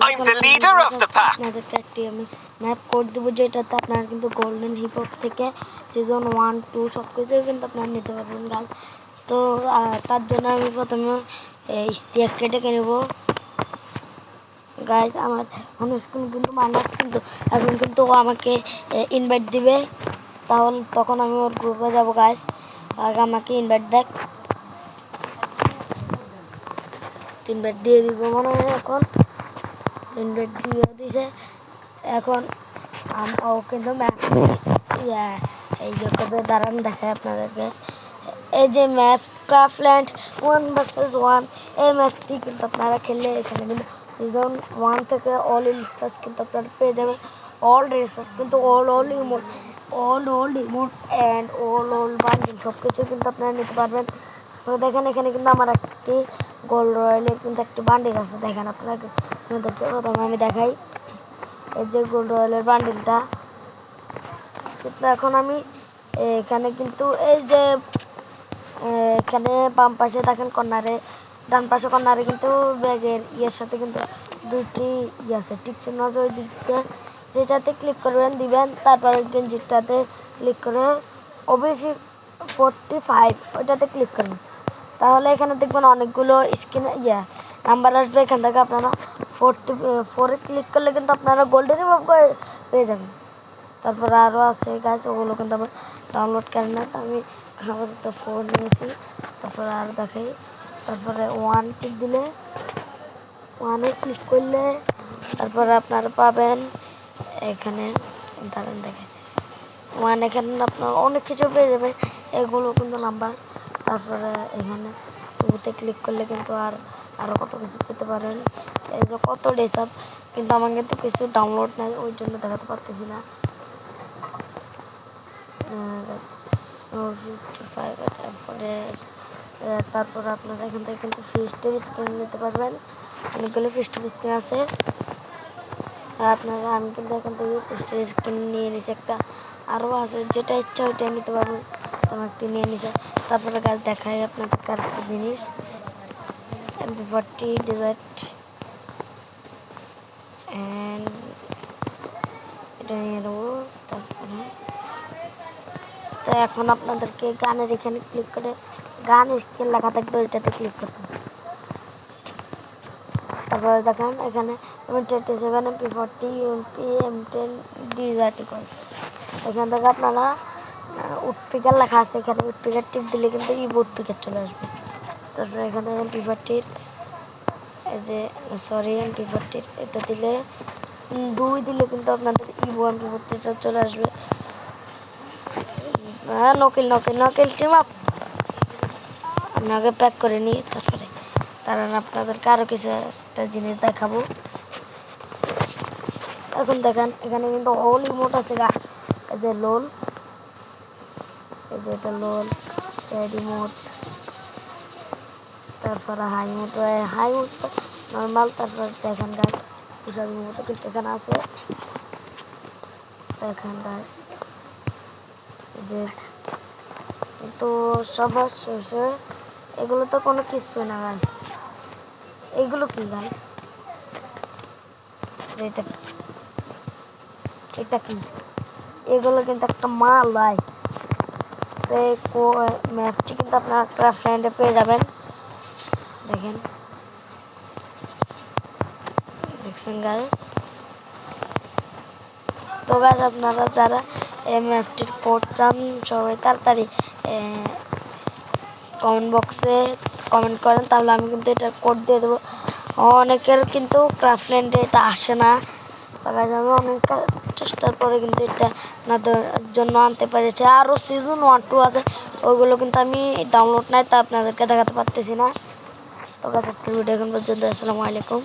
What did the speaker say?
I'm the leader of the pack. আপনাদেরকে একটি আমি ম্যাপ কোড দেবো, যেটাতে আপনারা কিন্তু গোল্ডেন হিপ হপ থেকে সিজন 1, 2 সব কিছু কিন্তু আপনারা নিতে পারবেন গাছ। তো তার জন্য আমি প্রথমে স্টিয়ারকে ডেকে নেব গাইজ। আমার অনুষ্কান কিন্তু মাইনাস, কিন্তু এখন কিন্তু ও আমাকে ইনভাইট দিবে, তাহলে তখন আমি ওর গ্রুপে যাব গাইজ। আগে আমাকে ইনভাইট দেখ, ইনভাইট দিয়ে দিব মনে হয়। এখন ইনভাইট দিয়ে দিছে। এখন ও কিন্তু ম্যাপ এই যে কবে দাঁড়ান দেখায় আপনাদেরকে। এই যে ম্যাপ ক্রাফল্যান্ড 1 vs 1, এই ম্যাপটি কিন্তু আপনারা খেললে এখানে কিন্তু সিজন 1 থেকে অল ইলিট পাস কিন্তু আপনারা পেয়ে যাবেন। অল রেসার কিন্তু all emote and all bundle সব কিছু কিন্তু আপনারা নিতে পারবেন। তো দেখেন এখানে কিন্তু আমার একটি গোল্ড রয়্যালের কিন্তু একটি বান্ডিল আছে। দেখেন আপনাদেরকে প্রথমে আমি দেখাই, এই যে গোল্ড রয়্যালের বান্ডিলটা। কিন্তু এখন আমি এখানে কিন্তু এই যে এখানে বাম পাশে দেখেন কর্নারে, ডান পাশে কর্নারে কিন্তু ব্যাগের ইয়ের সাথে কিন্তু দুইটি আছে, টিক চিহ্ন আছে ওই দিকে, যেটাতে ক্লিক করবেন দিবেন। তারপরে গেঞ্জিটাতে ক্লিক করে ওবিসি 45 ওইটাতে ক্লিক করবেন, তাহলে এখানে দেখবেন অনেকগুলো স্ক্রিনে নাম্বার আসবে। এখান থেকে আপনারা 44-এ ক্লিক করলে কিন্তু আপনারা গোল্ডেন হিপ পেয়ে যাবেন। তারপরে আরও আছে গাছ, ওগুলো কিন্তু আমার ডাউনলোড করেন না, আমি একটা ফোন নিয়েছি। তারপরে আরও দেখাই, তারপরে 1 টিক দিলে 1-এ ক্লিক করলে তারপরে আপনারা পাবেন এখানে দাঁড়ান দেখেন 1, এখানে আপনার অনেক কিছু পেয়ে যাবেন, এগুলো কিন্তু নাম্বার। তারপরে এখানে 2-তে ক্লিক করলে কিন্তু আরও কত কিছু পেতে পারেন। এই যে কত ডেসাপ, কিন্তু আমার কিন্তু কিছু ডাউনলোড নেই, ওই জন্য দেখাতে পারতেছি না। তারপরে আপনারা এখান থেকে কিন্তু ফিস্টের স্ক্রিন নিতে পারবেন, অনেকগুলো ফিস্টের স্ক্রিন আছে। আপনারা আমি কিন্তু এখান থেকে ফিস্টের স্ক্রিন নিয়ে নিচ্ছি একটা, আরও আছে, যেটা ইচ্ছা ওইটা নিতে পারবেন, আমার একটি নিয়ে নিচ্ছে। তারপরে গাছ দেখাই আপনাদের আরেকটা জিনিস, MP40 ডেজার্ট অ্যান্ড এটা নিয়ে নেবো। তারপরে তো এখন আপনাদেরকে গানের এখানে ক্লিক করে গান স্কেল লেখা থাকবে, ওইটাতে ক্লিক করবেন। তারপরে দেখেন এখানে M27 MP40 UMP M10 ডিজার্টিকল, এখান থেকে আপনারা উডপিকার লেখা আছে, এখানে উডপিকার টিপ দিলে কিন্তু ইভো উডপিকার চলে আসবে। তারপরে এখানে MP40-র এই যে MP40-র এটা দিলে 2 দিলে কিন্তু আপনাদের ইভো MP40টা চলে আসবে। হ্যাঁ, নকিল টিম আপ, আমি আগে প্যাক করে নিই। তারপরে কারণ আপনাদেরকে আরও কিছু একটা জিনিস দেখাবো। এখন দেখেন এখানে কিন্তু অল ইমোট আছে গা, এই যে লোল, এই যে এটা লোল, স্যাড ইমোট, তারপরে হাই ইমোট নর্মাল। তারপর দেখেন গাছ বিশাল ইমোট কিন্তু এখানে আছে, দেখেন গাছ যে কিন্তু সবার শেষে এগুলো তো কোনো কিছু না গাছ। এগুলো কি গাছ, এটা কি, এগুলো কিন্তু একটা মাল ভাই। তো ম্যাপটি কিন্তু আপনার ক্রাফল্যান্ডে পেয়ে যাবেন, দেখেন দেখছেন গাছ। তো গাছ আপনারা যারা এই ম্যাপটির কোড চান সবাই তাড়াতাড়ি কমেন্ট বক্সে কমেন্ট করেন, তাহলে আমি কিন্তু এটা কোড দিয়ে দেবো। অনেকের কিন্তু ক্রাফল্যান্ডে এটা আসে না, তারা আমি অনেক চেষ্টার পরে কিন্তু এটা আপনাদের জন্য আনতে পেরেছে। আরও সিজন 1, 2 আছে, ওইগুলো কিন্তু আমি ডাউনলোড নাই, তা আপনাদেরকে দেখাতে পারতেছি না। তো গাছ আজকের ভিডিও এখন পর্যন্ত, আসসালামু আলাইকুম।